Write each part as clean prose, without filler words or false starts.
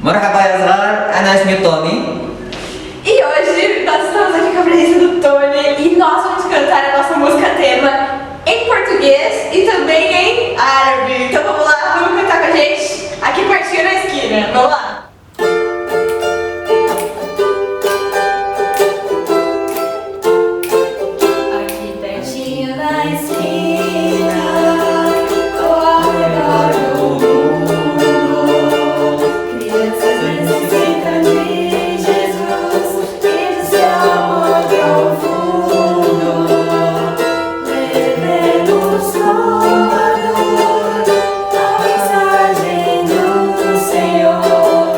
Merhaba Yazgar, Ana ismi Tony. E hoje nós estamos aqui com a presença do Tony e nós vamos cantar a nossa música tema em português e também em árabe. Então vamos lá, vamos cantar com a gente aqui pertinho na esquina. Vamos lá! Aqui pertinho na esquina, ao redor do mundo, crianças necessitam de Jesus e do seu amor profundo. Levemos Salvador a mensagem do Senhor.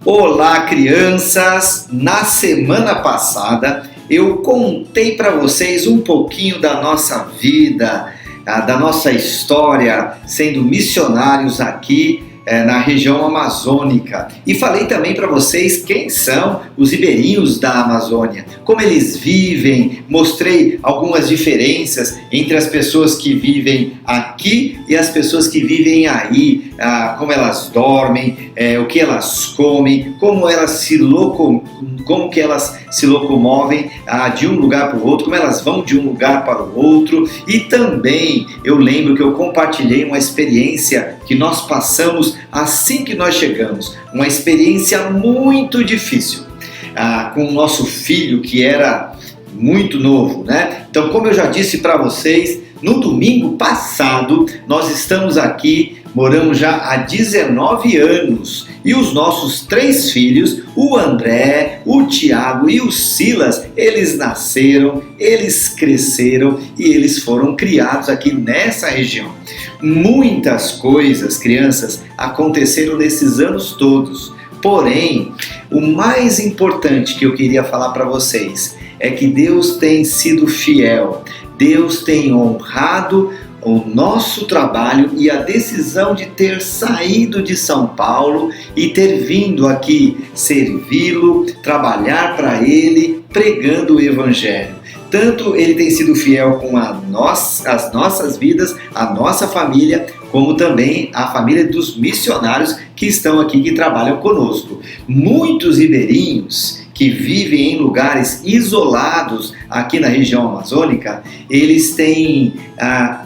Olá, crianças! Na semana passada eu contei para vocês um pouquinho da nossa vida, da nossa história sendo missionários aqui na região amazônica. E falei também para vocês quem são os ribeirinhos da Amazônia, como eles vivem, mostrei algumas diferenças entre as pessoas que vivem aqui e as pessoas que vivem aí, como elas dormem, o que elas comem, como que elas se locomovem de um lugar para o outro, como elas vão de um lugar para o outro. E também eu lembro que eu compartilhei uma experiência que nós passamos assim que nós chegamos, uma experiência muito difícil com o nosso filho, que era muito novo, né? Então, como eu já disse para vocês, no domingo passado nós estamos aqui, moramos já há 19 anos e os nossos 3 filhos, o André, o Tiago e o Silas, eles nasceram, eles cresceram e eles foram criados aqui nessa região. Muitas coisas, crianças, aconteceram nesses anos todos, porém, o mais importante que eu queria falar para vocês é que Deus tem sido fiel, Deus tem honrado o nosso trabalho e a decisão de ter saído de São Paulo e ter vindo aqui servi-lo, trabalhar para Ele, pregando o Evangelho. Tanto Ele tem sido fiel com as nossas vidas, a nossa família, como também a família dos missionários que estão aqui, que trabalham conosco. Muitos ribeirinhos que vivem em lugares isolados aqui na região amazônica, eles têm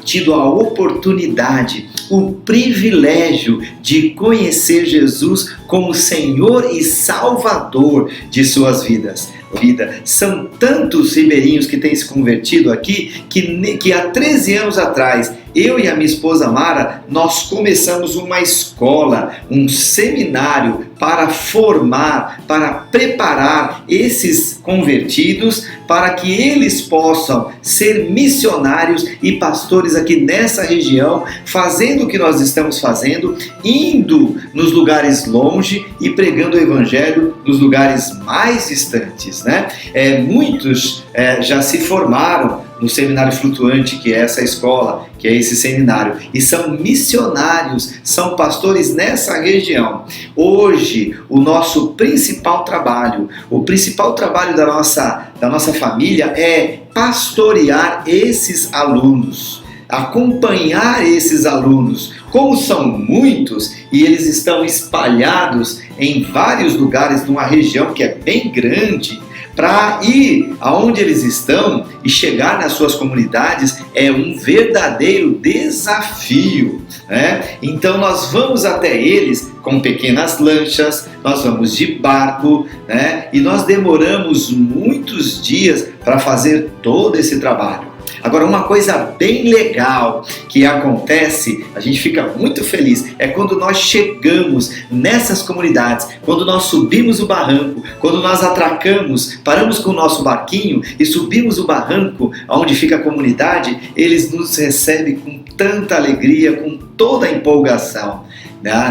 tido a oportunidade, o privilégio de conhecer Jesus como Senhor e Salvador de suas vidas. São tantos ribeirinhos que têm se convertido aqui que há 13 anos atrás, eu e a minha esposa Mara, nós começamos uma escola, um seminário para formar, para preparar esses convertidos para que eles possam ser missionários e pastores aqui nessa região, fazendo o que nós estamos fazendo, indo nos lugares longe e pregando o Evangelho nos lugares mais distantes, né? Muitos já se formaram no Seminário Flutuante, que é essa escola, que é esse seminário, e são missionários, são pastores nessa região. Hoje, o nosso principal trabalho, o principal trabalho da nossa família é pastorear esses alunos, acompanhar esses alunos. Como são muitos e eles estão espalhados em vários lugares numa região que é bem grande, para ir aonde eles estão e chegar nas suas comunidades é um verdadeiro desafio, né? Então nós vamos até eles com pequenas lanchas, nós vamos de barco, né? E nós demoramos muitos dias para fazer todo esse trabalho. Agora, uma coisa bem legal que acontece, a gente fica muito feliz, é quando nós chegamos nessas comunidades, quando nós subimos o barranco, quando nós atracamos, paramos com o nosso barquinho e subimos o barranco onde fica a comunidade, eles nos recebem com tanta alegria, com toda a empolgação.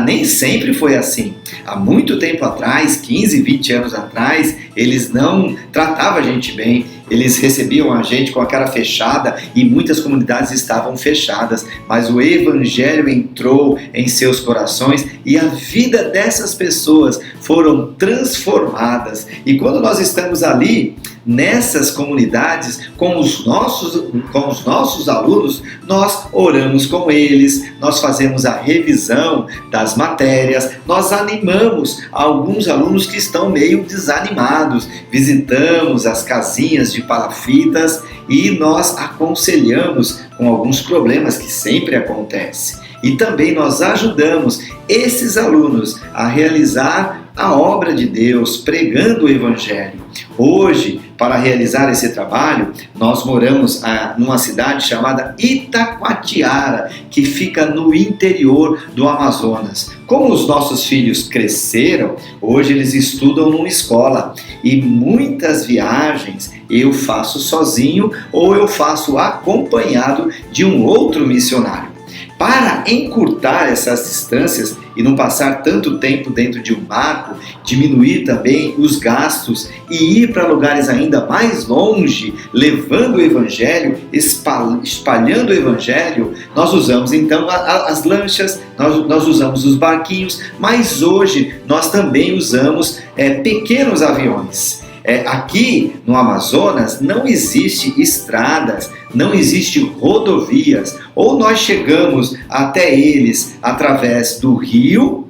Nem sempre foi assim. Há muito tempo atrás, 15, 20 anos atrás, eles não tratavam a gente bem, eles recebiam a gente com a cara fechada e muitas comunidades estavam fechadas, mas o Evangelho entrou em seus corações e a vida dessas pessoas foram transformadas. E quando nós estamos ali, nessas comunidades, com os nossos alunos, nós oramos com eles, nós fazemos a revisão das matérias, nós animamos alguns alunos que estão meio desanimados, visitamos as casinhas de palafitas e nós aconselhamos com alguns problemas que sempre acontecem. E também nós ajudamos esses alunos a realizar a obra de Deus, pregando o Evangelho. Hoje, para realizar esse trabalho, nós moramos numa cidade chamada Itacoatiara, que fica no interior do Amazonas. Como os nossos filhos cresceram, hoje eles estudam numa escola e muitas viagens eu faço sozinho ou eu faço acompanhado de um outro missionário. Para encurtar essas distâncias, e não passar tanto tempo dentro de um barco, diminuir também os gastos e ir para lugares ainda mais longe, levando o Evangelho, espalhando o Evangelho, nós usamos então as lanchas, nós usamos os barquinhos, mas hoje nós também usamos pequenos aviões. Aqui no Amazonas não existe estradas, não existe rodovias, ou nós chegamos até eles através do rio,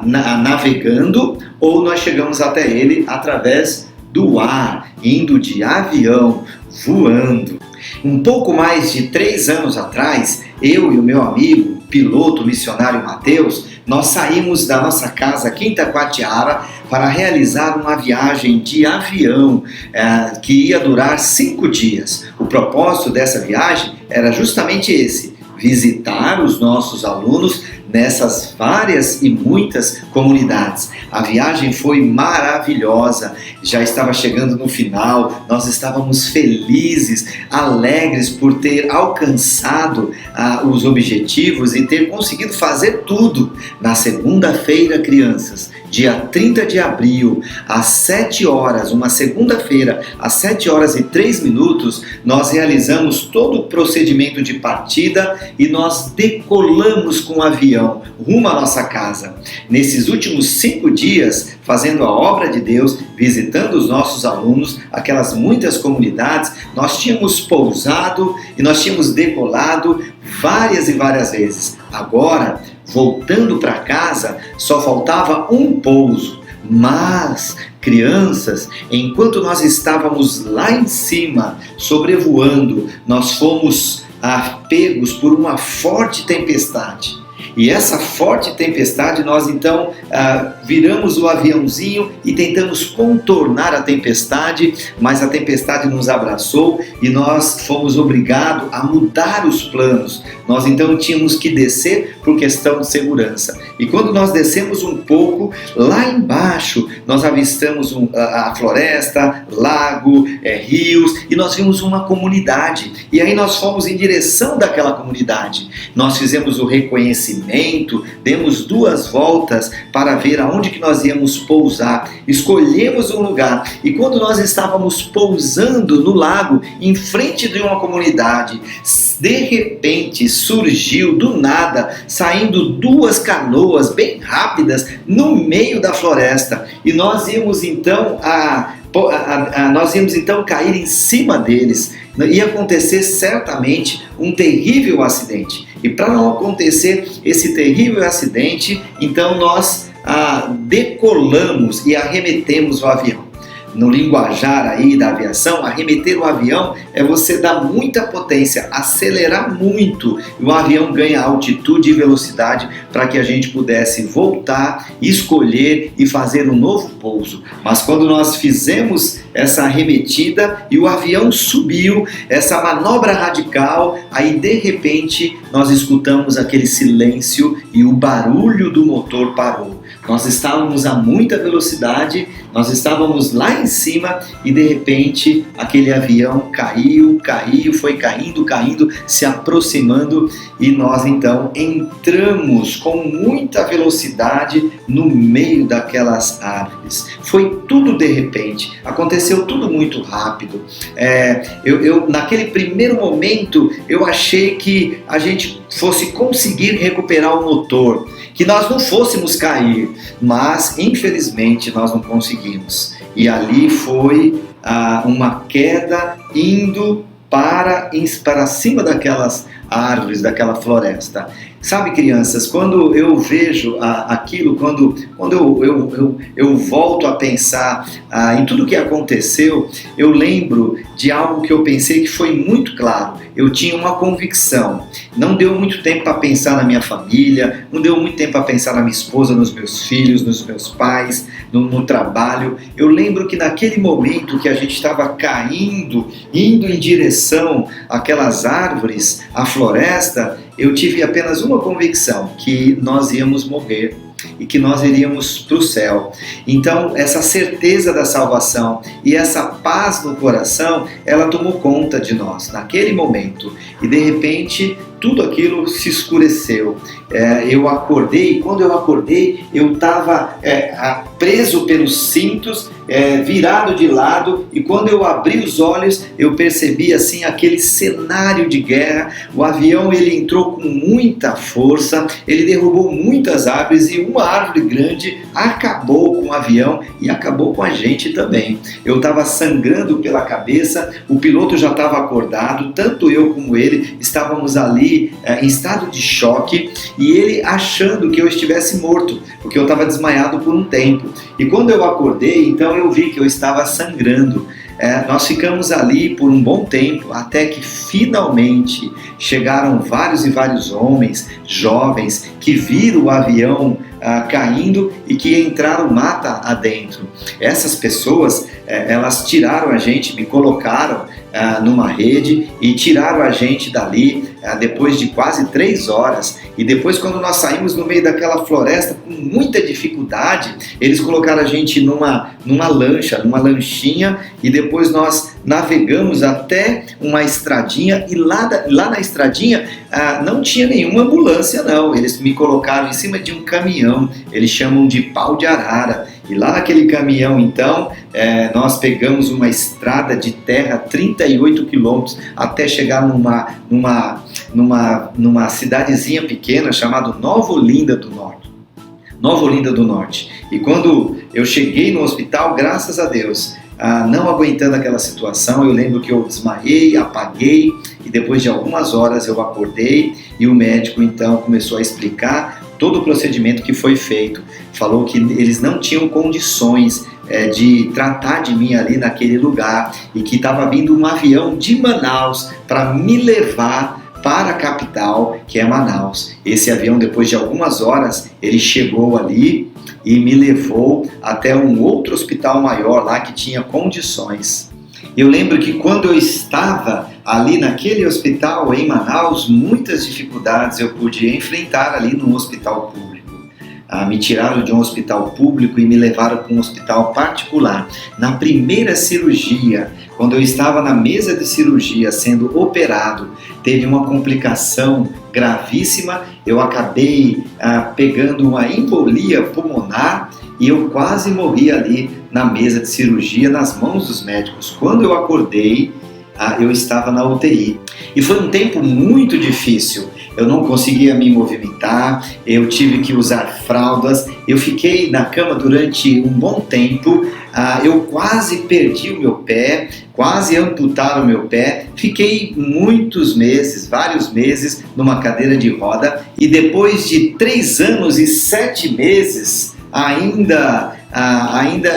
navegando, ou nós chegamos até ele através do ar, indo de avião, voando. Um pouco mais de 3 anos atrás, eu e o meu amigo, piloto missionário Mateus, nós saímos da nossa casa aqui em Taquatiara para realizar uma viagem de avião que ia durar 5 dias. O propósito dessa viagem era justamente esse: visitar os nossos alunos nessas várias e muitas comunidades. A viagem foi maravilhosa, já estava chegando no final, nós estávamos felizes, alegres por ter alcançado os objetivos e ter conseguido fazer tudo. Na segunda-feira, crianças, dia 30 de abril, às 7 horas, uma segunda-feira, às 7 horas e 3 minutos, nós realizamos todo o procedimento de partida e nós decolamos com o avião rumo à nossa casa. Nesses últimos 5 dias, fazendo a obra de Deus, visitando os nossos alunos, aquelas muitas comunidades, nós tínhamos pousado e nós tínhamos decolado várias e várias vezes. Agora, voltando para casa, só faltava um pouso. Mas, crianças, enquanto nós estávamos lá em cima, sobrevoando, nós fomos pegos por uma forte tempestade. E essa forte tempestade, nós então viramos o aviãozinho e tentamos contornar a tempestade, mas a tempestade nos abraçou e nós fomos obrigados a mudar os planos. Nós então tínhamos que descer por questão de segurança. E quando nós descemos um pouco, lá embaixo nós avistamos a floresta, lago, rios, e nós vimos uma comunidade. E aí nós fomos em direção daquela comunidade. Nós fizemos o reconhecimento, demos 2 voltas para ver aonde que nós íamos pousar, escolhemos um lugar e quando nós estávamos pousando no lago, em frente de uma comunidade, de repente surgiu do nada, saindo 2 canoas bem rápidas no meio da floresta e nós íamos então cair em cima deles. Ia acontecer certamente um terrível acidente. E para não acontecer esse terrível acidente, então nós decolamos e arremetemos o avião. No linguajar aí da aviação, arremeter o avião é você dar muita potência, acelerar muito, e o avião ganha altitude e velocidade para que a gente pudesse voltar, escolher e fazer um novo pouso. Mas quando nós fizemos essa arremetida e o avião subiu, essa manobra radical, aí de repente nós escutamos aquele silêncio e o barulho do motor parou. Nós estávamos a muita velocidade, nós estávamos lá em cima e de repente aquele avião caiu, foi caindo, se aproximando e nós então entramos com muita velocidade no meio daquelas árvores. Foi tudo de repente, aconteceu tudo muito rápido. Naquele primeiro momento eu achei que a gente fosse conseguir recuperar o motor, que nós não fôssemos cair, mas infelizmente nós não conseguimos. E ali foi uma queda indo para cima daquelas árvores, daquela floresta. Sabe, crianças, quando eu vejo aquilo, quando eu volto a pensar em tudo que aconteceu, eu lembro de algo que eu pensei que foi muito claro. Eu tinha uma convicção. Não deu muito tempo para pensar na minha família, não deu muito tempo para pensar na minha esposa, nos meus filhos, nos meus pais, no trabalho. Eu lembro que naquele momento que a gente estava caindo, indo em direção àquelas árvores, à floresta, eu tive apenas uma convicção, que nós íamos morrer e que nós iríamos para o céu. Então, essa certeza da salvação e essa paz no coração, ela tomou conta de nós naquele momento. E de repente, tudo aquilo se escureceu. Eu acordei, e quando eu acordei, eu estava preso pelos cintos, virado de lado, e quando eu abri os olhos, eu percebi assim aquele cenário de guerra. O avião ele entrou com muita força, ele derrubou muitas árvores e uma árvore grande acabou com o avião e acabou com a gente também. Eu estava sangrando pela cabeça, o piloto já estava acordado, tanto eu como ele estávamos ali em estado de choque, e ele achando que eu estivesse morto, porque eu estava desmaiado por um tempo. E quando eu acordei, então eu vi que eu estava sangrando. Nós ficamos ali por um bom tempo, até que finalmente chegaram vários e vários homens, jovens, que viram o avião caindo e que entraram mata adentro. Essas pessoas, elas tiraram a gente, me colocaram numa rede e tiraram a gente dali depois de quase 3 horas. E depois, quando nós saímos no meio daquela floresta com muita dificuldade, eles colocaram a gente numa lancha, numa lanchinha, e depois nós navegamos até uma estradinha, e lá na estradinha não tinha nenhuma ambulância não, eles me colocaram em cima de um caminhão, eles chamam de pau de arara, e lá naquele caminhão então nós pegamos uma estrada de terra 38 quilômetros até chegar numa cidadezinha pequena chamada Nova Olinda do Norte. E quando eu cheguei no hospital, graças a Deus, não aguentando aquela situação, eu lembro que eu desmaiei, apaguei, e depois de algumas horas eu acordei, e o médico então começou a explicar todo o procedimento que foi feito. Falou que eles não tinham condições de tratar de mim ali naquele lugar, e que estava vindo um avião de Manaus para me levar para a capital, que é Manaus. Esse avião, depois de algumas horas, ele chegou ali e me levou até um outro hospital maior lá que tinha condições. Eu lembro que quando eu estava ali naquele hospital em Manaus, muitas dificuldades eu pude enfrentar ali no hospital público. Me tiraram de um hospital público e me levaram para um hospital particular. Na primeira cirurgia, quando eu estava na mesa de cirurgia sendo operado, teve uma complicação gravíssima. Eu acabei pegando uma embolia pulmonar e eu quase morri ali na mesa de cirurgia, nas mãos dos médicos. Quando eu acordei, eu estava na UTI. E foi um tempo muito difícil. Eu não conseguia me movimentar, eu tive que usar fraldas, eu fiquei na cama durante um bom tempo, eu quase perdi o meu pé, quase amputaram o meu pé, fiquei vários meses numa cadeira de roda, e depois de 3 anos e 7 meses, ainda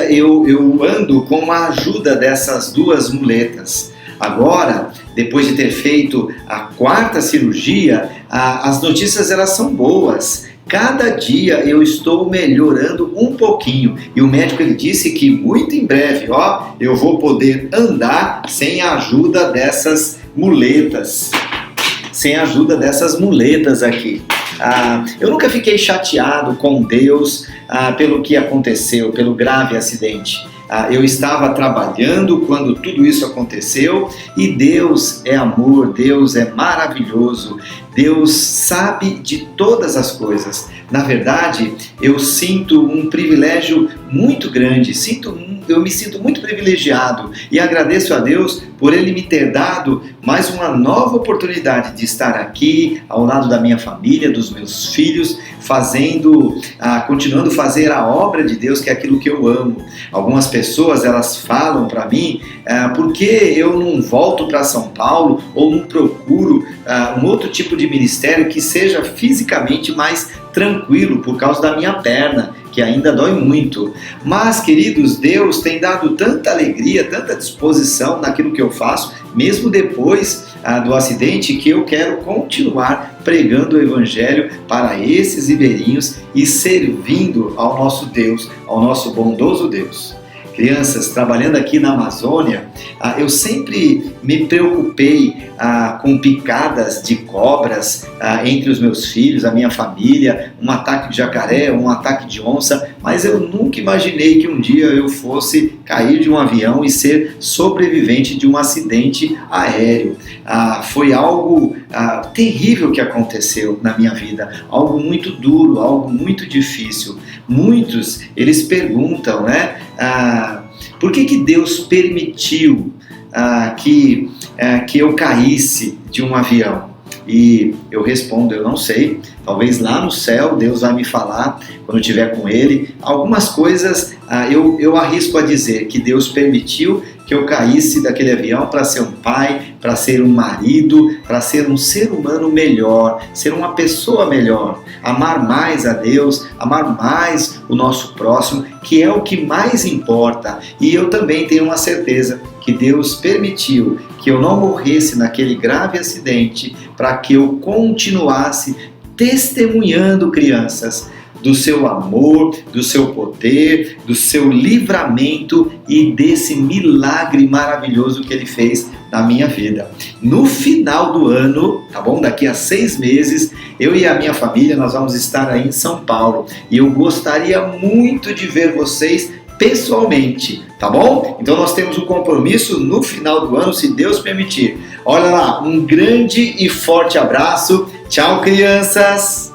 eu ando com a ajuda dessas 2 muletas. Agora, depois de ter feito a 4ª cirurgia, as notícias elas são boas. Cada dia eu estou melhorando um pouquinho, e o médico ele disse que muito em breve, eu vou poder andar sem a ajuda dessas muletas. Aqui. Eu nunca fiquei chateado com Deus pelo que aconteceu, pelo grave acidente. Eu estava trabalhando quando tudo isso aconteceu, e Deus é amor, Deus é maravilhoso, Deus sabe de todas as coisas. Na verdade, eu sinto um privilégio muito grande, eu me sinto muito privilegiado, e agradeço a Deus por Ele me ter dado mais uma nova oportunidade de estar aqui ao lado da minha família, dos meus filhos, continuando a fazer a obra de Deus, que é aquilo que eu amo. Algumas pessoas elas falam para mim por que eu não volto para São Paulo ou não procuro um outro tipo de ministério que seja fisicamente mais tranquilo, por causa da minha perna, que ainda dói muito. Mas, queridos, Deus tem dado tanta alegria, tanta disposição naquilo que eu faço, mesmo depois do acidente, que eu quero continuar pregando o Evangelho para esses ribeirinhos e servindo ao nosso Deus, ao nosso bondoso Deus. Crianças, trabalhando aqui na Amazônia, eu sempre me preocupei com picadas de cobras entre os meus filhos, a minha família, um ataque de jacaré, um ataque de onça, mas eu nunca imaginei que um dia eu fosse cair de um avião e ser sobrevivente de um acidente aéreo. Foi algo terrível que aconteceu na minha vida, algo muito duro, algo muito difícil. Muitos, eles perguntam, né, por que Deus permitiu que eu caísse de um avião? E eu respondo, eu não sei. Talvez lá no céu Deus vai me falar quando eu estiver com Ele. Algumas coisas eu arrisco a dizer que Deus permitiu que eu caísse daquele avião para ser um pai, para ser um marido, para ser um ser humano melhor, ser uma pessoa melhor, amar mais a Deus, amar mais o nosso próximo, que é o que mais importa. E eu também tenho uma certeza que Deus permitiu que eu não morresse naquele grave acidente para que eu continuasse testemunhando, crianças, do seu amor, do seu poder, do seu livramento e desse milagre maravilhoso que Ele fez na minha vida. No final do ano, tá bom? Daqui a 6 meses, eu e a minha família, nós vamos estar aí em São Paulo e eu gostaria muito de ver vocês pessoalmente, tá bom? Então nós temos um compromisso no final do ano, se Deus permitir. Olha lá, um grande e forte abraço. Tchau, crianças!